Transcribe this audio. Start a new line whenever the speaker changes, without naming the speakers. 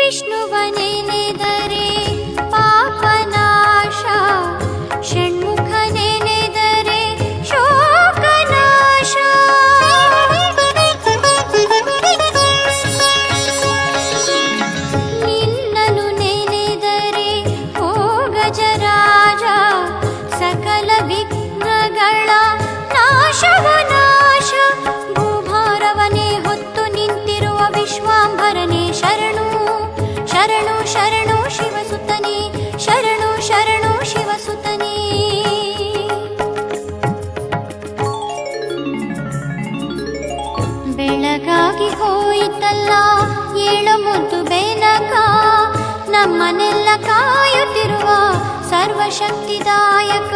ವಿಷ್ಣುವನೆನೆದರೆ ಪಾಪನಾಶ, ಷಣ್ಮುಖನೆನೆದರೆ ಶೋಕನಾಶ. ನಿನ್ನನು ನೆನೆದರೆ ಓ ಗಜರಾಜ, ಸಕಲ ವಿಘ್ನಗಳ ನಾಶವ ನಾಶ. ಭೂಭಾರವನೇ ಹೊತ್ತು ನಿಂತಿರುವ ವಿಶ್ವಾಂಭರನೇ ಶರಣು ಶರಣು ಶರಣು ಶಿವಸುತನೇ, ಶರಣು ಶರಣು ಶಿವಸುತನೇ. ಬೆಳಗಾಗಿ ಹೋಯಿತಲ್ಲ ಏಳು ಮುದ್ದು ಬೆನಕ, ನಮ್ಮನ್ನೆಲ್ಲ ಕಾಯುತ್ತಿರುವ ಸರ್ವಶಕ್ತಿದಾಯಕ